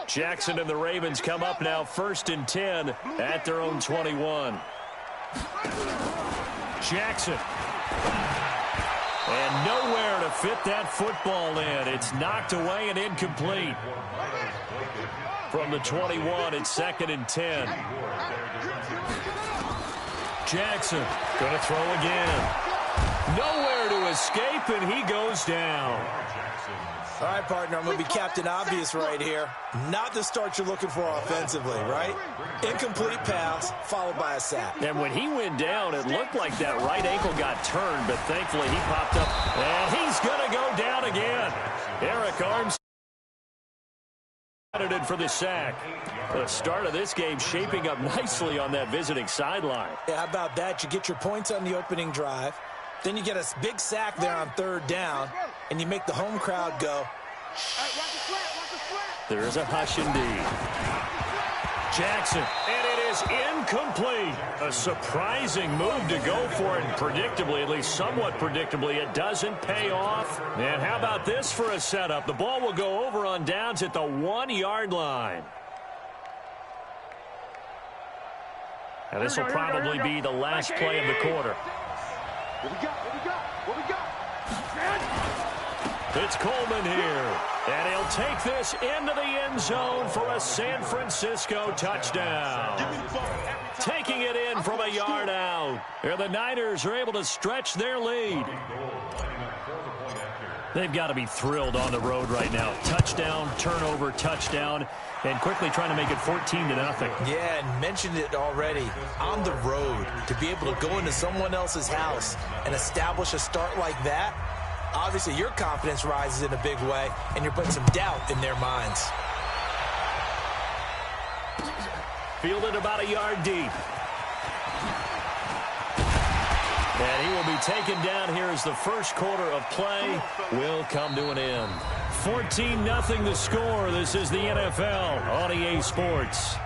Jackson and the Ravens come up now 1st and 10 at their own 21. Jackson. And nowhere to fit that football in. It's knocked away and incomplete. From the 21, it's 2nd and 10. Jackson going to throw again. Nowhere to escape, and he goes down. All right, partner, I'm going to be Captain Obvious right here. Not the start you're looking for offensively, right? Incomplete pass, followed by a sack. And when he went down, it looked like that right ankle got turned, but thankfully he popped up, and he's going to go down again. Eric Arms credited for the sack. The start of this game shaping up nicely on that visiting sideline. Yeah, how about that? You get your points on the opening drive. Then you get a big sack there on 3rd down, and you make the home crowd go. There's a hush indeed. Jackson, and it is incomplete. A surprising move to go for it, and predictably, at least somewhat predictably, it doesn't pay off. And how about this for a setup? The ball will go over on downs at the 1-yard line. And this will probably be the last play of the quarter. What we got? It's Coleman here, and he'll take this into the end zone for a San Francisco touchdown. Taking it in from a yard out. And the Niners are able to stretch their lead. They've got to be thrilled on the road right now. Touchdown, turnover, touchdown, and quickly trying to make it 14-0. Yeah, and mentioned it already. On the road, to be able to go into someone else's house and establish a start like that, obviously your confidence rises in a big way, and you're putting some doubt in their minds. Fielded about a yard deep. And he will be taken down here as the first quarter of play will come to an end. 14-0 the score. This is the NFL on EA Sports.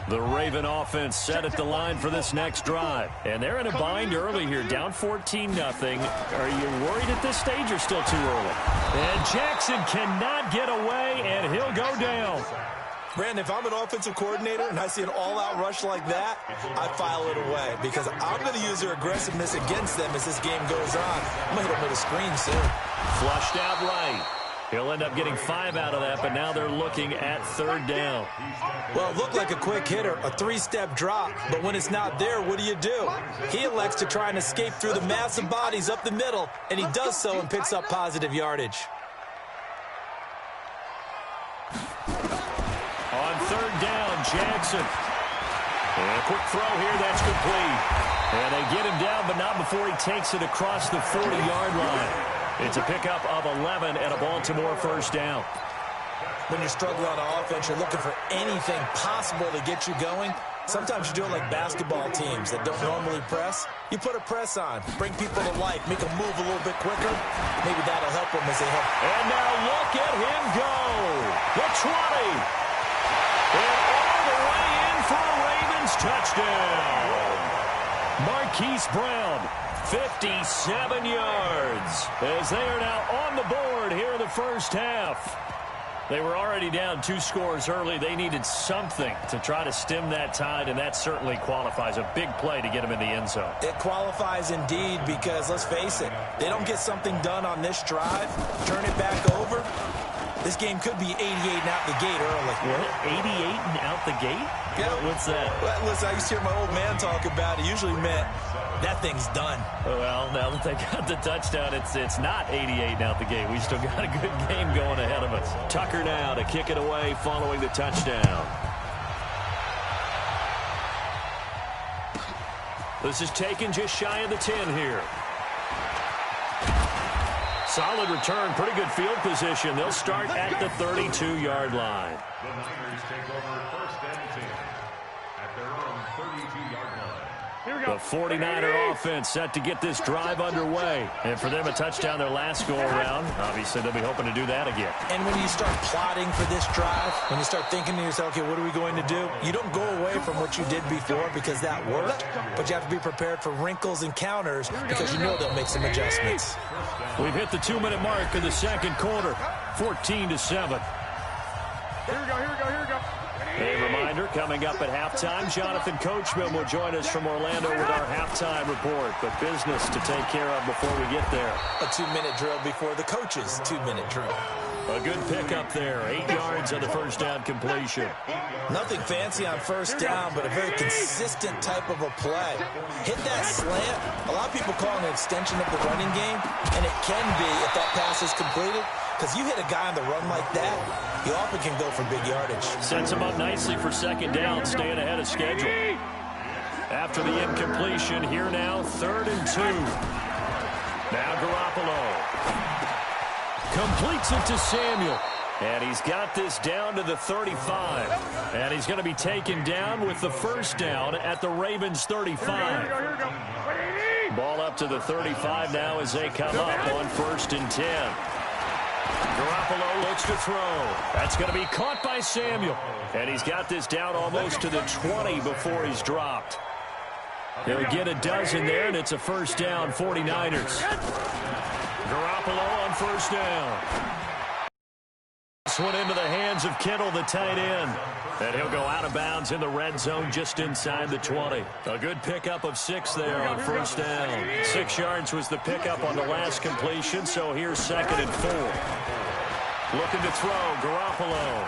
The Raven offense set at the line for this next drive. And they're in a bind early here, down 14-0. Are you worried at this stage or still too early? And Jackson cannot get away, and he'll go down. Brandon, if I'm an offensive coordinator and I see an all-out rush like that, I file it away because I'm going to use their aggressiveness against them as this game goes on. I'm going to hit them with a screen soon. Flushed out right. He'll end up getting 5 out of that, but now they're looking at 3rd down. Well, it looked like a quick hitter, a 3-step drop, but when it's not there, what do? He elects to try and escape through the massive bodies up the middle, and he does so and picks up positive yardage. On 3rd down, Jackson. And a quick throw here, that's complete. And they get him down, but not before he takes it across the 40-yard line. It's a pickup of 11 and a Baltimore 1st down. When you're struggling on offense, you're looking for anything possible to get you going. Sometimes you do it like basketball teams that don't normally press. You put a press on, bring people to life, make them move a little bit quicker. Maybe that'll help them as they head. And now look at him go. The 20. And all the way in for a Ravens touchdown. Marquise Brown, 57 yards, as they are now on the board here in the first half. They were already down 2 scores early. They needed something to try to stem that tide, and that certainly qualifies. A big play to get them in the end zone. It qualifies indeed because, let's face it, they don't get something done on this drive, turn it back over. This game could be 88 and out the gate early. What? 88 and out the gate? Yeah. What's that? Well, listen, I used to hear my old man talk about it. Usually meant that thing's done. Well, now that they got the touchdown, it's not 88 and out the gate. We still got a good game going ahead of us. Tucker now to kick it away following the touchdown. This is taken just shy of the 10 here. Solid return, pretty good field position. They'll start at the 32-yard line. The Niners take over 1st and 10 at their own 32-yard line. The 49er offense set to get this drive underway. And for them, a touchdown their last go-around. Obviously, they'll be hoping to do that again. And when you start plotting for this drive, when you start thinking to yourself, okay, what are we going to do? You don't go away from what you did before because that worked, but you have to be prepared for wrinkles and counters because you know they'll make some adjustments. We've hit the 2-minute mark in the second quarter, 14-7. Here we go. A reminder, coming up at halftime, Jonathan Coachman will join us from Orlando with our halftime report. But business to take care of before we get there. A 2-minute drill before the coach's 2-minute drill. A good pickup there, 8 yards on the first down completion. Nothing fancy on first down, but a very consistent type of a play. Hit that slant. A lot of people call it an extension of the running game, and it can be if that pass is completed. Because you hit a guy on the run like that, you often can go for big yardage. Sets him up nicely for second down, staying ahead of schedule. After the incompletion, here now, 3rd and 2. Now Garoppolo completes it to Samuel. And he's got this down to the 35. And he's going to be taken down with the first down at the Ravens' 35. Ball up to the 35 now as they come up on 1st and 10. Garoppolo looks to throw. That's going to be caught by Samuel. And he's got this down almost to the 20 before he's dropped. He'll get a dozen there, and it's a first down, 49ers. Garoppolo on first down. This one into the hands of Kittle, the tight end. And he'll go out of bounds in the red zone just inside the 20. A good pickup of 6 there on first down. 6 yards was the pickup on the last completion, so here's 2nd and 4. Looking to throw, Garoppolo.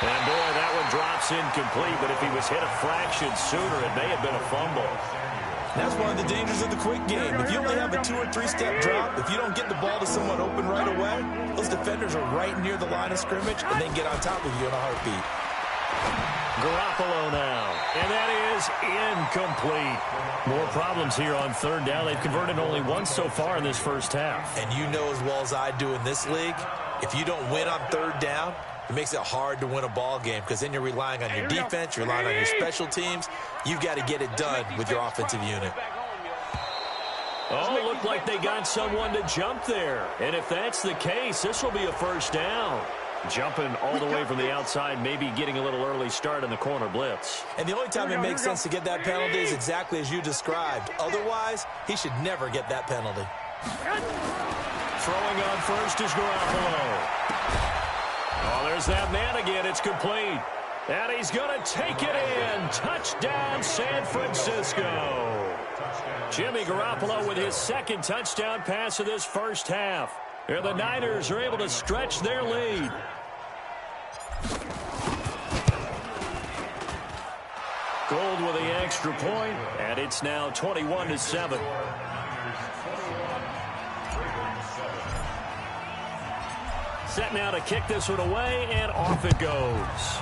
And boy, that one drops incomplete, but if he was hit a fraction sooner, it may have been a fumble. That's one of the dangers of the quick game. If you only have a 2- or 3-step drop, if you don't get the ball to someone open right away, those defenders are right near the line of scrimmage and they get on top of you in a heartbeat. Garoppolo now, and that is incomplete. More problems here on 3rd down. They've converted only once so far in this first half. And you know as well as I do in this league, if you don't win on 3rd down, it makes it hard to win a ball game because then you're relying on your defense, you're relying on your special teams. You've got to get it done with your offensive unit. Oh, it looked like they got someone to jump there. And if that's the case, this will be a first down. Jumping all the way from the outside, maybe getting a little early start in the corner blitz. And the only time it makes sense to get that penalty is exactly as you described. Otherwise, he should never get that penalty. Throwing on first is Garoppolo. Oh, there's that man again. It's complete. And he's going to take it in. Touchdown, San Francisco. Jimmy Garoppolo with his 2nd touchdown pass of this first half. Here the Niners are able to stretch their lead. Gold with the extra point, and it's now 21-7. Set now to kick this one away, and off it goes.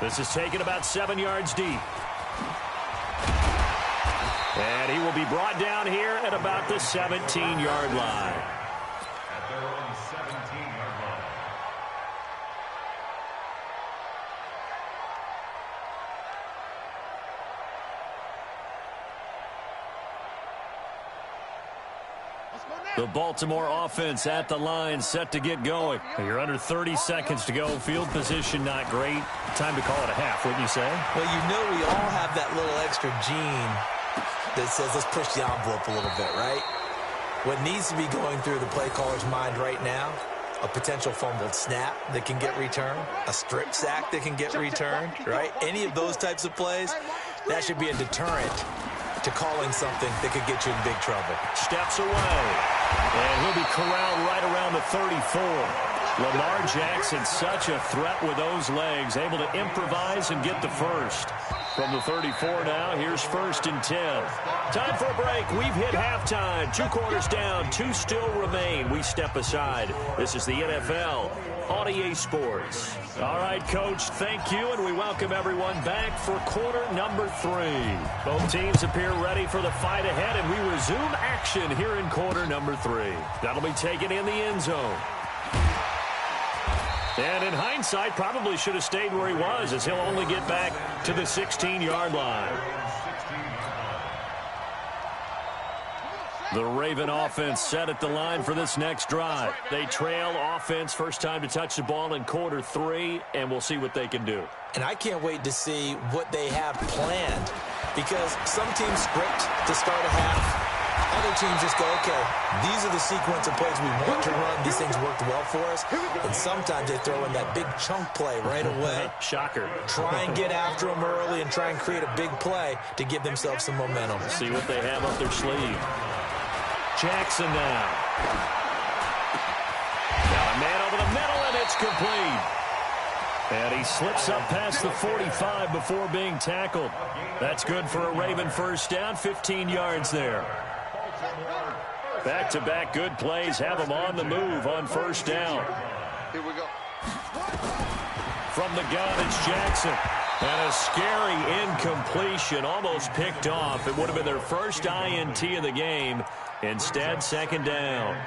This is taken about 7 yards deep. And he will be brought down here at about the 17-yard line. The Baltimore offense at the line, set to get going. You're under 30 seconds to go. Field position not great. Time to call it a half, wouldn't you say? Well, you know we all have that little extra gene that says let's push the envelope a little bit, right? What needs to be going through the play caller's mind right now, a potential fumbled snap that can get returned, a strip sack that can get returned, right? Any of those types of plays, that should be a deterrent to calling something that could get you in big trouble. Steps away, and he'll be corralled right around the 34. Lamar Jackson, such a threat with those legs, able to improvise and get the first. From the 34 now, here's 1st and 10. Time for a break. We've hit halftime. 2 quarters down, 2 still remain. We step aside. This is the NFL on EA Sports. All right, Coach, thank you, and we welcome everyone back for quarter number 3. Both teams appear ready for the fight ahead, and we resume action here in quarter number 3. That'll be taken in the end zone. And in hindsight, probably should have stayed where he was, as he'll only get back to the 16-yard line. The Raven offense set at the line for this next drive. They trail offense, first time to touch the ball in quarter 3, and we'll see what they can do. And I can't wait to see what they have planned, because some teams script to start a half. Other teams just go, okay, these are the sequence of plays we want to run. These things worked well for us. And sometimes they throw in that big chunk play right away. Shocker. Try and get after them early and try and create a big play to give themselves some momentum. See what they have up their sleeve. Jackson now. Got a man over the middle, and it's complete. And he slips up past the 45 before being tackled. That's good for a Raven first down, 15 yards there. Back-to-back good plays have him on the move on first down. Here we go. From the gun, it's Jackson. And a scary incompletion, almost picked off. It would have been their first INT of the game. Instead, second down.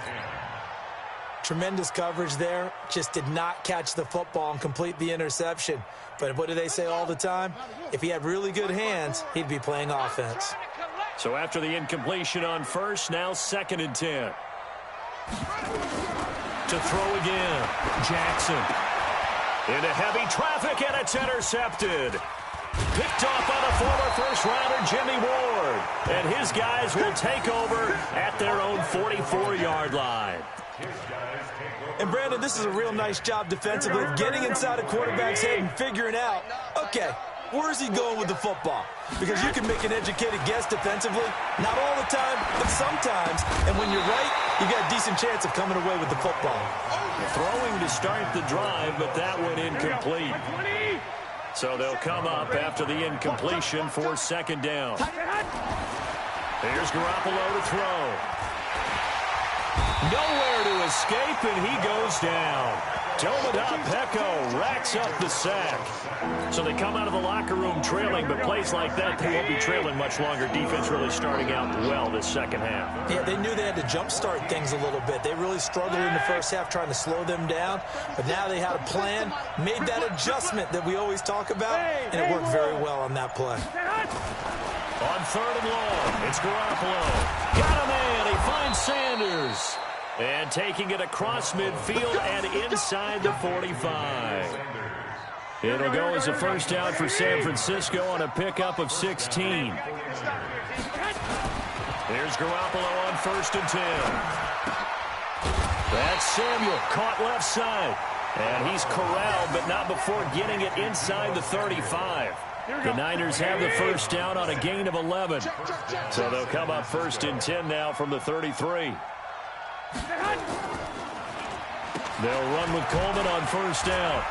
Tremendous coverage there. Just did not catch the football and complete the interception. But what do they say all the time? If he had really good hands, he'd be playing offense. So after the incompletion on first, now 2nd and 10. To throw again, Jackson. Into heavy traffic, and it's intercepted. Picked off by the former first-rounder Jimmy Ward. And his guys will take over at their own 44-yard line. And, Brandon, this is a real nice job defensively of getting inside a quarterback's head and figuring out, okay, where's he going with the football? Because you can make an educated guess defensively. Not all the time, but sometimes. And when you're right, you've got a decent chance of coming away with the football. Throwing to start the drive, but that one incomplete. So they'll come up after the incompletion for second down. Here's Garoppolo to throw. Nowhere to escape, and he goes down. Tomadot Peko racks up the sack. So they come out of the locker room trailing, but plays like that, they won't be trailing much longer. Defense really starting out well this second half. Yeah, they knew they had to jumpstart things a little bit. They really struggled in the first half trying to slow them down, but now they had a plan, made that adjustment that we always talk about, and it worked very well on that play. On 3rd and long, it's Garoppolo. Got a man, he finds Sanders. And taking it across midfield and inside the 45. It'll go as a first down for San Francisco on a pickup of 16. Here's Garoppolo on 1st and 10. That's Samuel, caught left side. And he's corralled, but not before getting it inside the 35. The Niners have the first down on a gain of 11. So they'll come up 1st and 10 now from the 33. They'll run with Coleman on first down.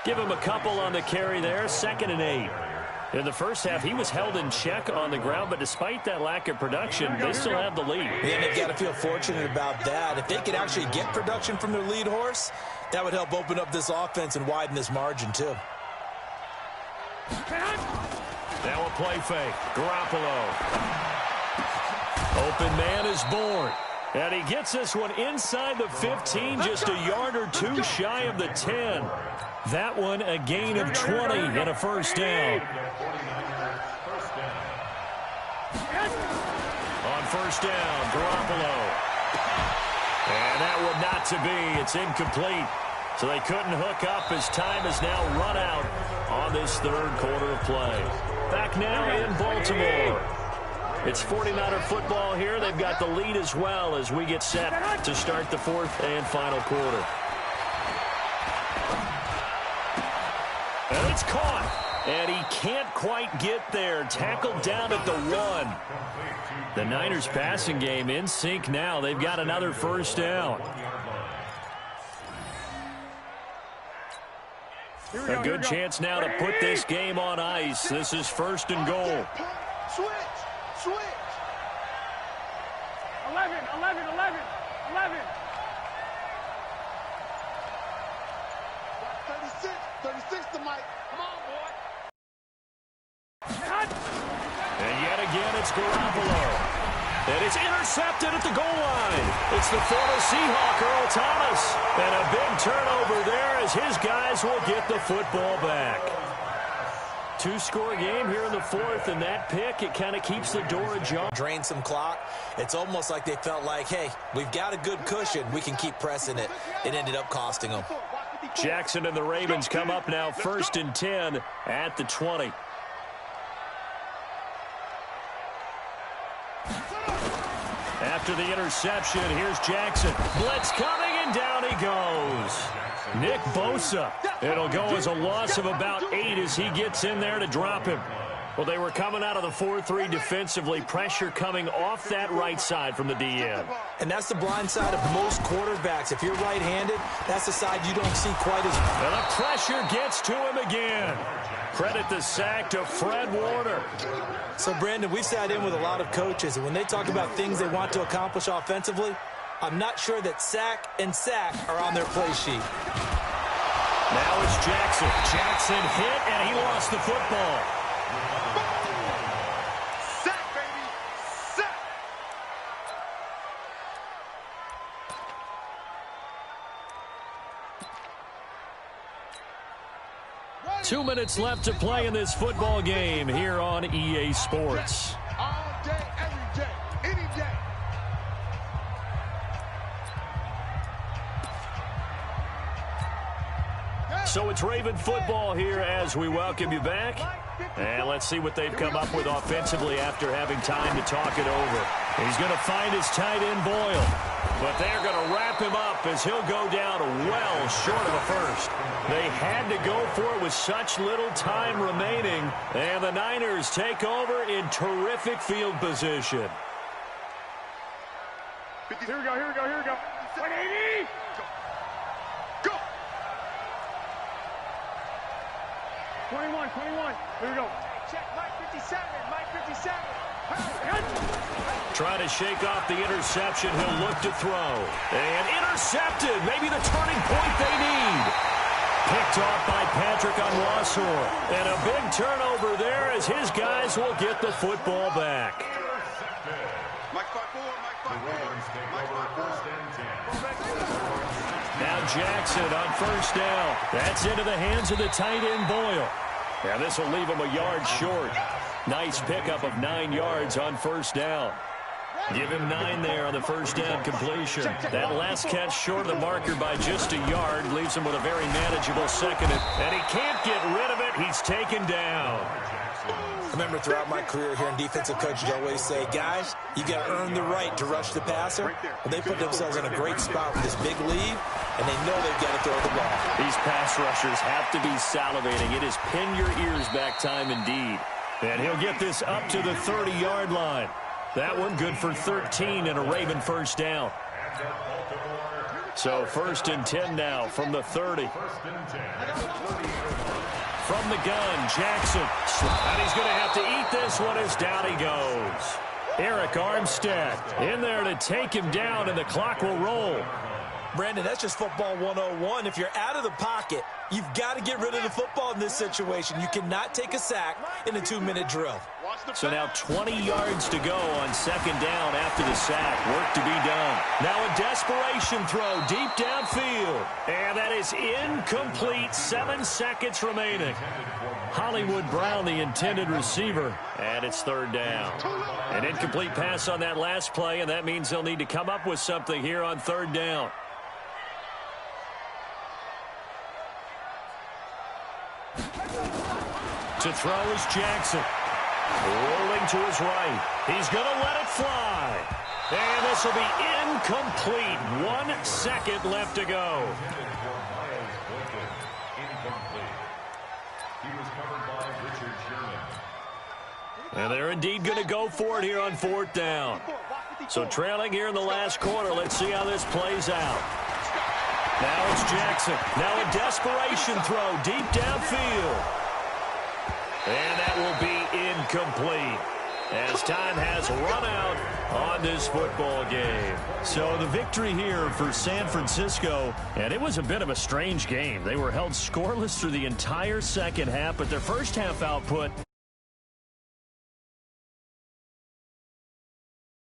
Give him a couple on the carry there, 2nd and 8. In the first half, he was held in check on the ground, but despite that lack of production, they still have the lead. And they've got to feel fortunate about that. If they could actually get production from their lead horse, that would help open up this offense and widen this margin, too. Now a play fake. Garoppolo. Open man is born. And he gets this one inside the 15, just a yard or two shy of the 10. That one a gain of 20 and a first down. On first down, Garoppolo. And that one not to be. It's incomplete. So they couldn't hook up as time is now run out on this 3rd quarter of play. Back now in Baltimore. It's 49er football here. They've got the lead as well as we get set to start the 4th and final quarter. And it's caught. And he can't quite get there. Tackled down at the 1. The Niners passing game in sync now. They've got another first down. A good chance now to put this game on ice. This is 1st and goal. Switch. 11. 36 to Mike. Come on, boy. And yet again, it's Garoppolo. And it's intercepted at the goal line. It's the former Seahawk, Earl Thomas. And a big turnover there as his guys will get the football back. Two-score game here in the fourth, and that pick, it kind of keeps the door ajar. Drain some clock. It's almost like they felt like, hey, we've got a good cushion. We can keep pressing it. It ended up costing them. Jackson and the Ravens come up now 1st and 10 at the 20. After the interception, here's Jackson. Blitz coming, and down he goes. Nick Bosa. It'll go as a loss of about 8 as he gets in there to drop him. Well, they were coming out of the 4-3 defensively. Pressure coming off that right side from the DN. And that's the blind side of most quarterbacks. If you're right-handed, that's the side you don't see quite as... And the pressure gets to him again. Credit the sack to Fred Warner. So, Brandon, we've sat in with a lot of coaches, and when they talk about things they want to accomplish offensively, I'm not sure that sack and sack are on their play sheet. Now it's Jackson. Jackson hit, and he lost the football. Sack, baby. Sack. 2 minutes left to play in this football game here on EA Sports. All day, every day, any day. So it's Raven football here as we welcome you back. And let's see what they've come up with offensively after having time to talk it over. He's going to find his tight end Boyle. But they're going to wrap him up as he'll go down well short of the first. They had to go for it with such little time remaining. And the Niners take over in terrific field position. Here we go, here we go, here we go. 180. Go. 21. Here we go. Check, Mike 57, Mike 57. Trying to shake off the interception. He'll look to throw. And intercepted. Maybe the turning point they need. Picked off by Patrick Onwuasor. And a big turnover there as his guys will get the football back. Mike 5-4, Mike 5-4. Now Jackson on first down. That's into the hands of the tight end Boyle. Now this will leave him a yard short. Nice pickup of 9 yards on first down. Give him 9 there on the first down completion. That last catch short of the marker by just a yard leaves him with a very manageable second. And he can't get rid of it. He's taken down. I remember throughout my career here in defensive coaches always say, guys, you got to earn the right to rush the passer. Well, they put themselves in a great spot with this big lead, and they know they've got to throw the ball. These pass rushers have to be salivating. It is pin your ears back time indeed. And he'll get this up to the 30-yard line. That one good for 13 and a Raven first down. So 1st and 10 now from the 30. From the gun, Jackson. And he's going to have to eat this one as down he goes. Eric Armstead in there to take him down, and the clock will roll. Brandon, that's just football 101. If you're out of the pocket, you've got to get rid of the football in this situation. You cannot take a sack in a 2-minute drill. So now 20 yards to go on second down after the sack. Work to be done. Now a desperation throw deep downfield. And that is incomplete. 7 seconds remaining. Hollywood Brown, the intended receiver. And it's third down. An incomplete pass on that last play, and that means they'll need to come up with something here on third down. To throw is Jackson. Rolling to his right. He's going to let it fly. And this will be incomplete. 1 second left to go. And they're indeed going to go for it here on fourth down. So trailing here in the last quarter. Let's see how this plays out. Now it's Jackson. Now a desperation throw deep downfield. And that will be incomplete as time has run out on this football game. So the victory here for San Francisco, and it was a bit of a strange game. They were held scoreless through the entire second half, but their first half output